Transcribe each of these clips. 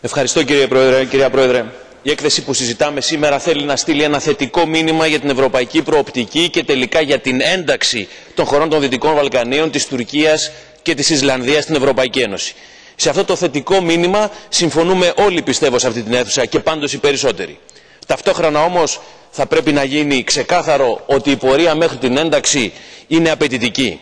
Ευχαριστώ κυρία Πρόεδρε. Η έκθεση που συζητάμε σήμερα θέλει να στείλει ένα θετικό μήνυμα για την ευρωπαϊκή προοπτική και τελικά για την ένταξη των χωρών των Δυτικών Βαλκανίων, της Τουρκίας και της Ισλανδίας στην Ευρωπαϊκή Ένωση. Σε αυτό το θετικό μήνυμα συμφωνούμε όλοι, πιστεύω, σε αυτή την αίθουσα και πάντως οι περισσότεροι. Ταυτόχρονα όμως θα πρέπει να γίνει ξεκάθαρο ότι η πορεία μέχρι την ένταξη είναι απαιτητική.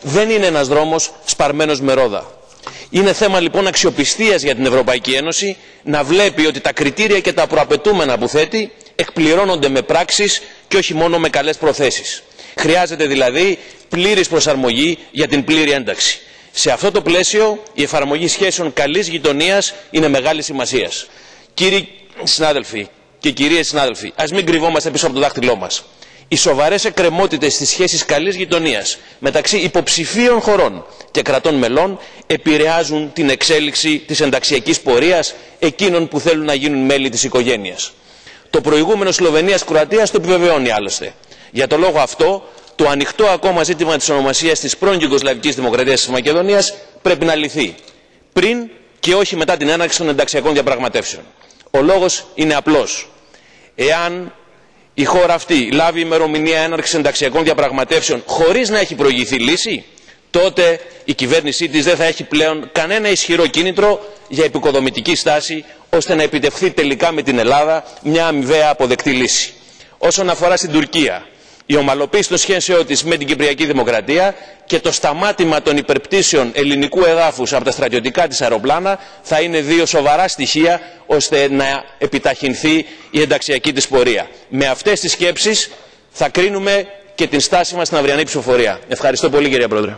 Δεν είναι ένας δρόμος σπαρμένος με ρόδα. Είναι θέμα λοιπόν αξιοπιστίας για την Ευρωπαϊκή Ένωση να βλέπει ότι τα κριτήρια και τα προαπαιτούμενα που θέτει εκπληρώνονται με πράξεις και όχι μόνο με καλές προθέσεις. Χρειάζεται δηλαδή πλήρης προσαρμογή για την πλήρη ένταξη. Σε αυτό το πλαίσιο η εφαρμογή σχέσεων καλής γειτονίας είναι μεγάλης σημασίας. Κύριοι συνάδελφοι και κυρίες συνάδελφοι, ας μην κρυβόμαστε πίσω από το δάχτυλό μας. Οι σοβαρές εκκρεμότητες στις σχέσεις καλής γειτονίας μεταξύ υποψηφίων χωρών και κρατών μελών επηρεάζουν την εξέλιξη της ενταξιακής πορείας εκείνων που θέλουν να γίνουν μέλη της οικογένειας. Το προηγούμενο Σλοβενίας-Κροατίας το επιβεβαιώνει άλλωστε. Για το λόγο αυτό, το ανοιχτό ακόμα ζήτημα της ονομασίας της πρώην Ιουγκοσλαβικής Δημοκρατίας της Μακεδονίας πρέπει να λυθεί πριν και όχι μετά την έναρξη των ενταξιακών διαπραγματεύσεων. Ο λόγος είναι απλός. Εάν η χώρα αυτή λάβει ημερομηνία έναρξης ενταξιακών διαπραγματεύσεων χωρίς να έχει προηγηθεί λύση, τότε η κυβέρνησή της δεν θα έχει πλέον κανένα ισχυρό κίνητρο για επικοδομητική στάση ώστε να επιτευχθεί τελικά με την Ελλάδα μια αμοιβαία αποδεκτή λύση. Όσον αφορά στην Τουρκία, η ομαλοποίηση των σχέσεων της με την Κυπριακή Δημοκρατία και το σταμάτημα των υπερπτήσεων ελληνικού εδάφους από τα στρατιωτικά της αεροπλάνα θα είναι δύο σοβαρά στοιχεία ώστε να επιταχυνθεί η ενταξιακή της πορεία. Με αυτές τις σκέψεις θα κρίνουμε και την στάση μας στην αυριανή ψηφοφορία. Ευχαριστώ πολύ, κυρία Πρόεδρε.